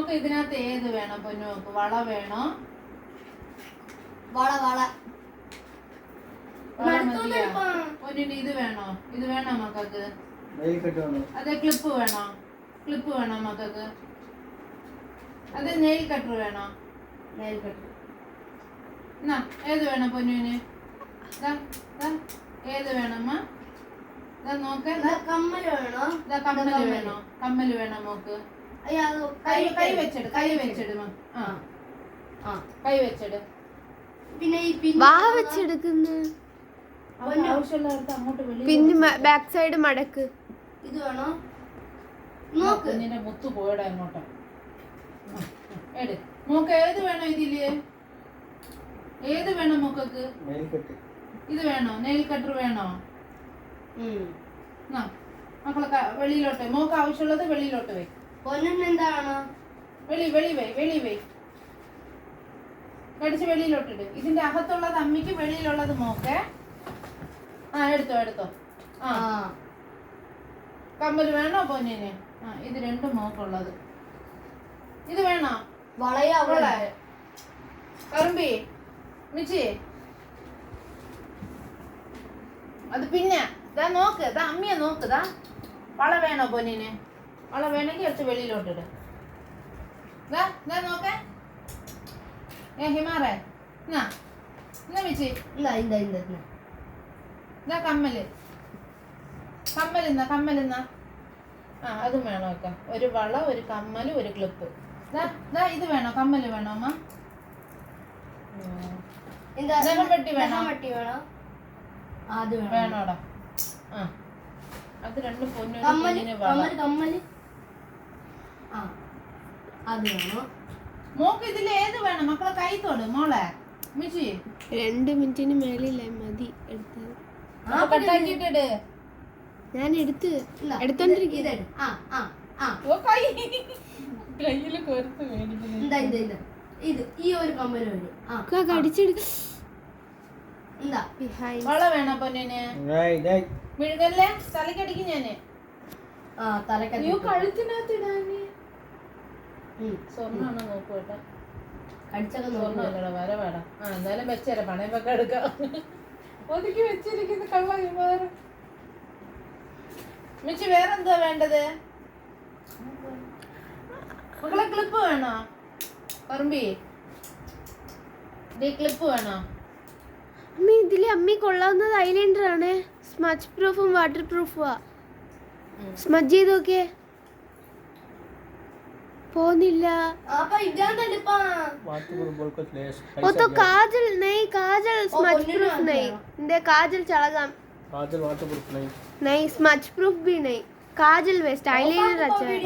Mock ഇതിനകത്ത് ഏത് വേണം പൊന്നോക്ക്? വള വേണോ? വള വള പൊന്നിന് ഇത് വേണോ? ഇത് വേണോ മക്കൾക്ക്? അതെ ക്ലിപ്പ് വേണോ? ക്ലിപ്പ് വേണോ മക്കൾക്ക്? അത് നെയിൽ കട്ടർ വേണോ? നെയിൽ കട്ടർ എന്നാ ഏത് വേണം പൊന്നുവിന്? ഏത് വേണമ്മ? നോക്ക്. കമ്മല് വേണോ? കമ്മല് വേണോ? കമ്മല് വേണോ മോക്ക്? കൈ വെച്ചിട്. കൈ വെച്ചിട്. കൈ വെച്ചിട്. പിന്നെ വാ വെച്ചെടുക്കുന്നു. ആവശ്യമുള്ളവർക്ക് അങ്ങോട്ട് പിന്നെ ബാക്ക് സൈഡ് മടക്ക്. ഇത് വേണോ? നോക്ക്. നിന്റെ മുത്ത് പോയടാ അങ്ങോട്ട്. മോക്ക് ഏത് വേണം ഇതില്? ഏത് വേണം മോക്കക്ക്? ഇത് വേണോ? നെയിൽ കട്ടർ വേണോ? മക്കളെ വെളിയിലോട്ട്. മോക്ക് ആവശ്യമുള്ളത് വെളിയിലോട്ട് വേ. എന്താണ് വെളി വേ. കടിച്ച് വെളിയിലോട്ടിട്. ഇതിന്റെ അകത്തുള്ളത് അമ്മിക്ക്, വെളിയിലുള്ളത് മോക്കെ. എടുത്തോ. കമ്മല് വേണോ പൊന്നിന്? ഇത് രണ്ടും മോക്കുള്ളത്. ഇത് വേണോ? വളയാ കറുമ്പി മിച്ചി അത് പിന്നെ നോക്ക്. അമ്മിയെ നോക്ക്. വള വേണോ പൊന്നിന്? വള വേണമെങ്കിൽ എടുത്ത് വെളിയിലോട്ടിട്. നോക്കേ. ഹിമാറേ എന്നാ മിച്ചി കമ്മല്. അതും വേണോ ഒക്കെ? ഒരു വള, ഒരു കമ്മല്, ഒരു ക്ലിപ്പ്. ഇത് വേണോ? കമ്മല് വേണോ അമ്മ? പെട്ടി വേണോ? വേണോടാ. അത് രണ്ടും പൊന്നു. മോക്ക് ഇതിൽ ഏത് വേണം മക്കളെ? കൈ തൊട് മോളെ. മിച്ചി 2 മിനിറ്റിന് മേളില്ല മതി. കട്ടാക്കിട്ടിട്. ഞാൻ എടുത്തോണ്ടിരിക്കും. കയ്യില് കൊരുത്ത് മേടിക്കുന്നു. ഇത് ഈ ഒരു കമ്മല് വരും. വള വേണോ പൊന്നിന്? വിഴുകല്ലേ? തലക്കടിക്കും ഞാന്. കഴുത്തിനകത്ത് ഇടാന് സ്വർണ്ണാണോ നോക്കൂട്ടാ. സ്വർണ്ണ വര വേടാ. എന്തായാലും വെച്ചേരാ. പണയം വെക്ക എടുക്കാം. ഒതുക്കി വെച്ചിരിക്കുന്ന കള്ള വിമാനം. മിച്ചി വേറെന്താ വേണ്ടത്? മക്കളെ ക്ലിപ്പ് വേണോ? പറമ്പി ക്ലിപ്പ് വേണോ? ഇതില് അമ്മി കൊള്ളാവുന്നത് ഐലൈനർ ആണ്. സ്മച്ച് പ്രൂഫും വാട്ടർ പ്രൂഫും. സ്മച്ച് ചെയ്ത് നോക്കിയേ. പോന്നില്ല. वो तो काजल नहीं, काजल स्मच प्रूफ नहीं. काजल चढ़ा काजल वाटरप्रूफ नहीं, स्मच प्रूफ भी नहीं. काजल वेस्ट, आईलाइनर अच्छा है.